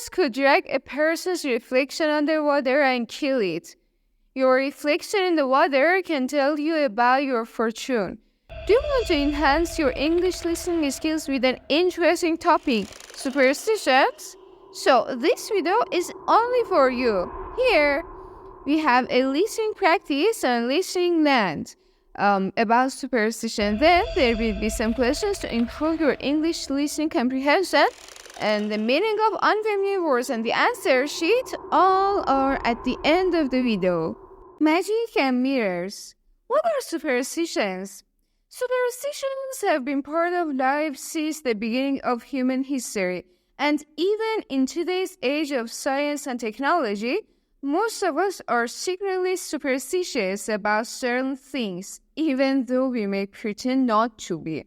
Crocodiles could drag a person's reflection underwater and kill it. Your reflection in the water can tell you about your fortune. Do you want to enhance your English listening skills with an interesting topic, superstitions? So this video is only for you. Here, we have a listening practice and listening land about superstition. Then there will be some questions to improve your English listening comprehension and the meaning of unfamiliar words and the answer sheet all are at the end of the video. Magic and mirrors. What are superstitions? Superstitions have been part of life since the beginning of human history, and even in today's age of science and technology, most of us are secretly superstitious about certain things, even though we may pretend not to be.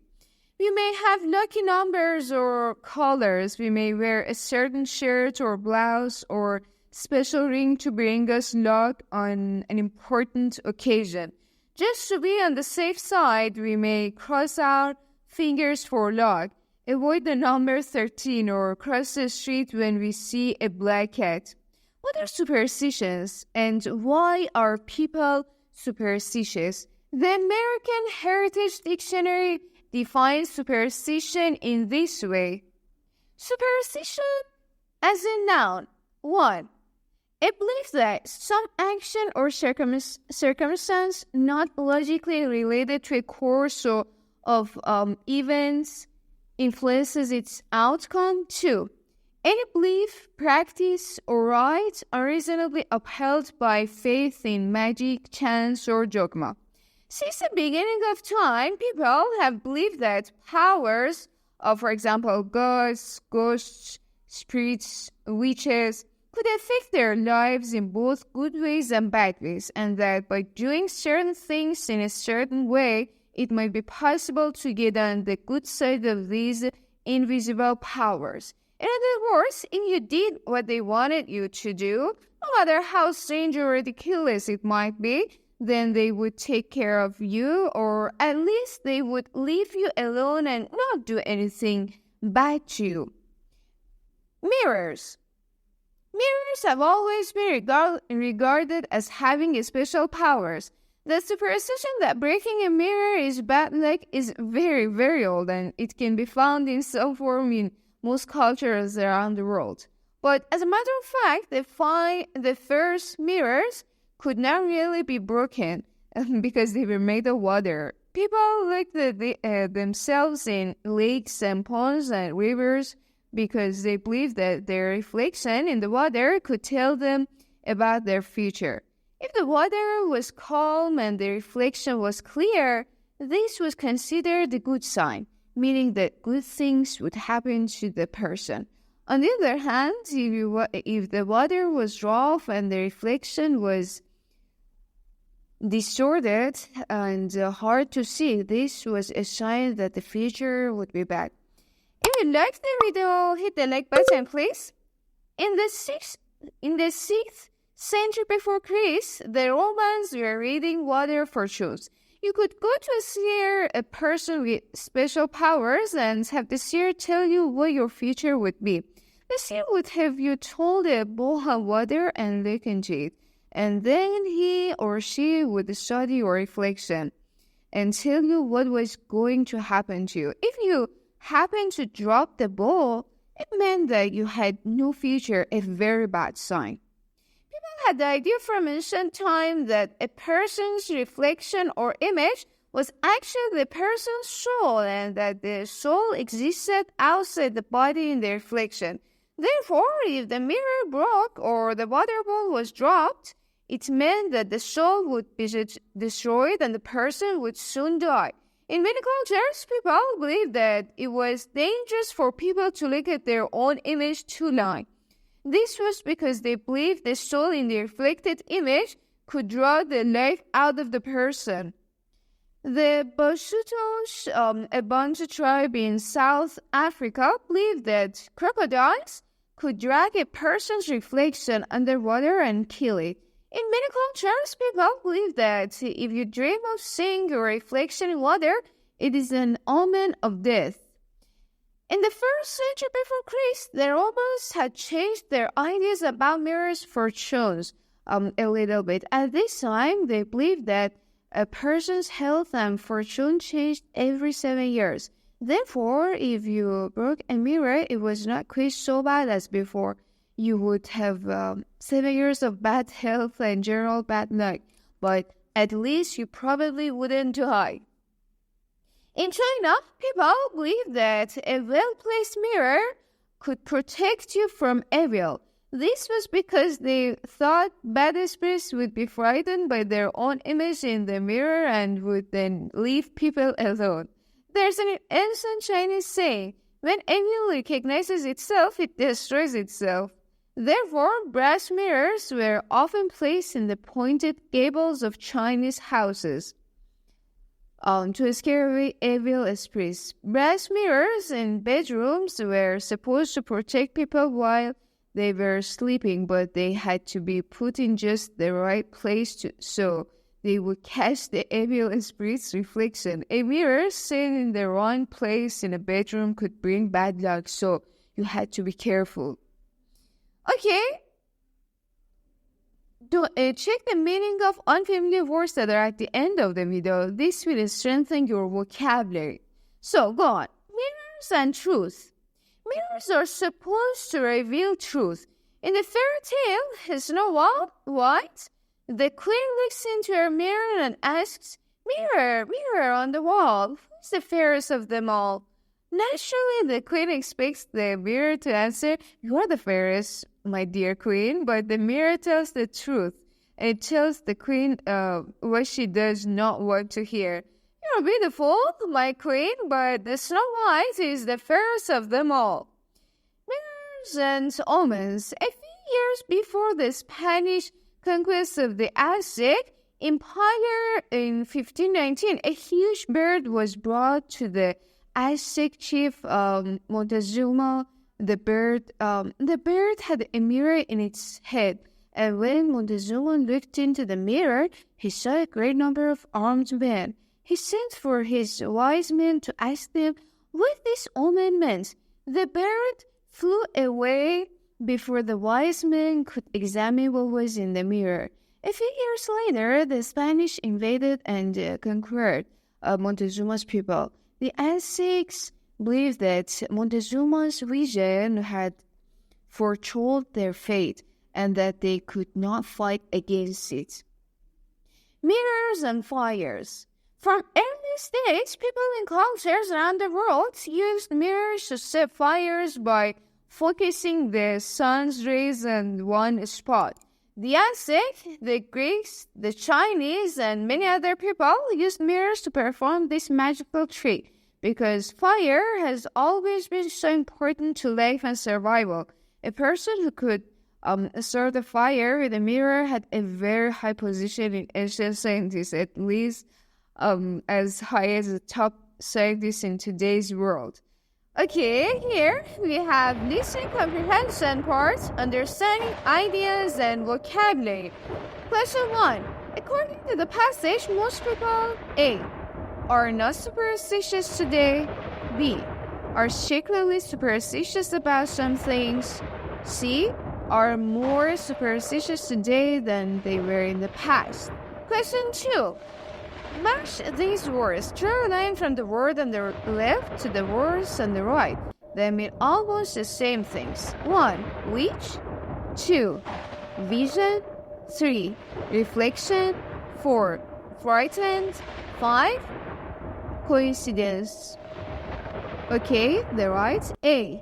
We may have lucky numbers or colors, we may wear a certain shirt or blouse or special ring to bring us luck on an important occasion. Just to be on the safe side, we may cross our fingers for luck, avoid the number 13, or cross the street when we see a black cat. What are superstitions, and why are people superstitious? The American Heritage Dictionary defines superstition in this way. Superstition as a noun. 1. A belief that some action or circumstance not logically related to a course of events influences its outcome. 2. Any belief, practice, or rite unreasonably upheld by faith in magic, chance, or dogma. Since the beginning of time, people have believed that powers of, for example, gods, ghosts, spirits, witches, could affect their lives in both good ways and bad ways, and that by doing certain things in a certain way, it might be possible to get on the good side of these invisible powers. In other words, if you did what they wanted you to do, no matter how strange or ridiculous it might be, then they would take care of you, or at least they would leave you alone and not do anything bad to you. Mirrors. Mirrors have always been regarded as having special powers. The superstition that breaking a mirror is bad luck is very, very old, and it can be found in some form in most cultures around the world. But as a matter of fact, the first mirrors could not really be broken because they were made of water. People looked at themselves in lakes and ponds and rivers because they believed that their reflection in the water could tell them about their future. If the water was calm and the reflection was clear, this was considered a good sign, meaning that good things would happen to the person. On the other hand, if the water was rough and the reflection was distorted and hard to see, this was a sign that the future would be bad. If you liked the video, hit the like button, please. In the 6th century before Christ, the Romans were reading water fortunes. You could go to a seer, a person with special powers, and have the seer tell you what your future would be. The seer would have you hold a bowl of water and look into it, and then he or she would study your reflection and tell you what was going to happen to you. If you happened to drop the bowl, it meant that you had no future, a very bad sign. People had the idea from ancient time that a person's reflection or image was actually the person's soul, and that the soul existed outside the body in the reflection. Therefore, if the mirror broke or the water bowl was dropped, it meant that the soul would be destroyed and the person would soon die. In many cultures, people believed that it was dangerous for people to look at their own image too long. This was because they believed the soul in the reflected image could draw the life out of the person. The Basutos, a Bantu tribe in South Africa, believed that crocodiles could drag a person's reflection underwater and kill it. In many cultures, people believe that if you dream of seeing your reflection in water, it is an omen of death. In the first century before Christ, the Romans had changed their ideas about mirrors' fortunes a little bit. At this time, they believed that a person's health and fortune changed every 7 years. Therefore, if you broke a mirror, it was not quite so bad as before. You would have 7 years of bad health and general bad luck, but at least you probably wouldn't die. In China, people believed that a well-placed mirror could protect you from evil. This was because they thought bad spirits would be frightened by their own image in the mirror and would then leave people alone. There's an ancient Chinese saying, when evil recognizes itself, it destroys itself. Therefore, brass mirrors were often placed in the pointed gables of Chinese houses to scare away evil spirits. Brass mirrors in bedrooms were supposed to protect people while they were sleeping, but they had to be put in just the right place so they would catch the evil spirit's reflection. A mirror set in the wrong place in a bedroom could bring bad luck, so you had to be careful. Okay. Check the meaning of unfamiliar words that are at the end of the video. This will strengthen your vocabulary. So, go on. Mirrors and truth. Mirrors are supposed to reveal truth. In the fairy tale, Snow White, the queen looks into her mirror and asks, "Mirror, mirror on the wall, who's the fairest of them all?" Naturally, the queen expects the mirror to answer, "You are the fairest, my dear queen," but the mirror tells the truth. It tells the queen what she does not want to hear. "You're beautiful, my queen, but the Snow White is the fairest of them all." Mirrors and omens. A few years before the Spanish conquest of the Aztec Empire in 1519, a huge bird was brought to the Aztec chief Montezuma. The bird had a mirror in its head, and when Montezuma looked into the mirror, he saw a great number of armed men. He sent for his wise men to ask them what this omen meant. The bird flew away before the wise men could examine what was in the mirror. A few years later, the Spanish invaded and conquered Montezuma's people. The Aztecs believed that Montezuma's vision had foretold their fate and that they could not fight against it. Mirrors and fires. From early days, people in cultures around the world used mirrors to set fires by focusing the sun's rays on one spot. The Aztec, the Greeks, the Chinese, and many other people used mirrors to perform this magical trick because fire has always been so important to life and survival. A person who could start a fire with a mirror had a very high position in ancient scientists, at least as high as the top scientists in today's world. Okay, here we have listening comprehension part, understanding ideas and vocabulary. Question 1. According to the passage, most people A. are not superstitious today. B. are secretly superstitious about some things. C. are more superstitious today than they were in the past. Question 2. Match these words. Draw a line from the word on the left to the words on the right. They mean almost the same things. 1. Which? 2. Vision. 3. Reflection. 4. Frightened. 5. Coincidence. Okay, the right. A.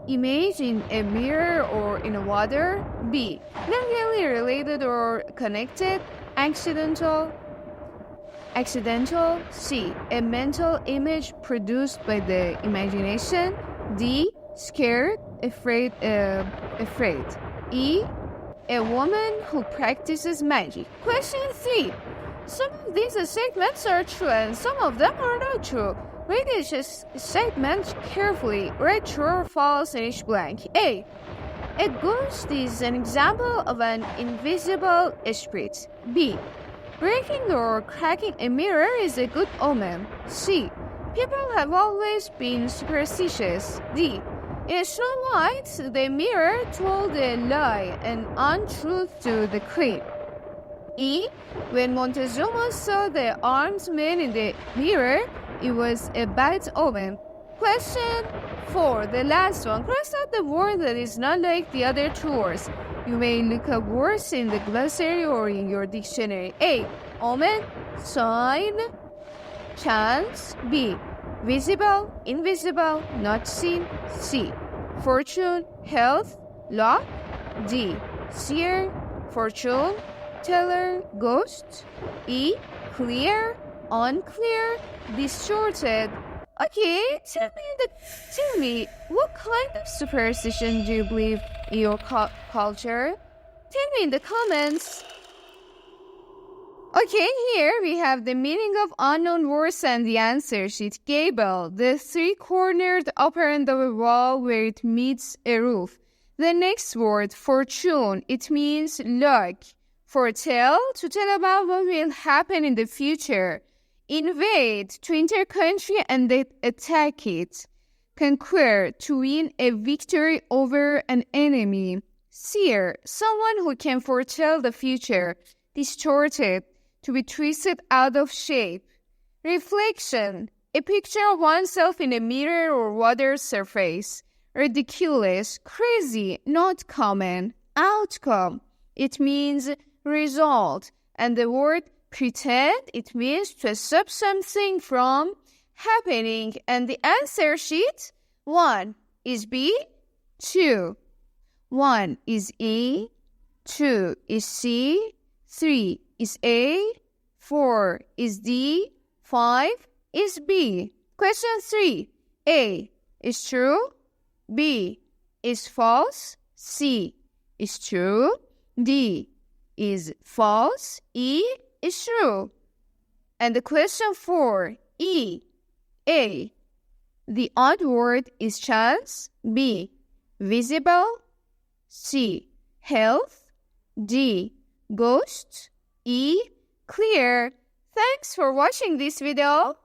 Image in a mirror or in water. B. Not really related or connected. Accidental. C. A mental image produced by the imagination. D. Scared, afraid. E. A woman who practices magic. Question 3. Some of these statements are true and some of them are not true. Read each statement carefully. Write true or false in each blank. A. A ghost is an example of an invisible spirit. B. Breaking or cracking a mirror is a good omen. C. People have always been superstitious. D. In Snow White, the mirror told a lie and untruth to the queen. E. When Montezuma saw the armed man in the mirror, it was a bad omen. Question 4, the last one. Cross out the word that is not like the other two words. You may look up words in the glossary or in your dictionary. A. Omen, sign, chance. B. Visible, invisible, not seen. C. Fortune, health, luck. D. Seer, fortune teller, ghost. E. Clear, unclear, distorted. Okay, tell me, what kind of superstition do you believe in your culture? Tell me in the comments. Okay, here we have the meaning of unknown words and the answer sheet. Gable, the three-cornered upper end of a wall where it meets a roof. The next word, fortune, it means luck. Foretell, to tell about what will happen in the future. Invade, to enter a country and attack it. Conquer, to win a victory over an enemy. Seer, someone who can foretell the future. Distorted, to be twisted out of shape. Reflection, a picture of oneself in a mirror or water surface. Ridiculous, crazy, not common. Outcome, it means result. And the word pretend, it means to stop something from happening. And the answer sheet, 1 is B, 2. 1 is E, 2 is C, 3 is A, 4 is D, 5 is B. Question 3. A is true, B is false, C is true, D is false, E is true. And the question 4. E, A. The odd word is chance, B. Visible, C. Health, D. Ghost, E. Clear. Thanks for watching this video.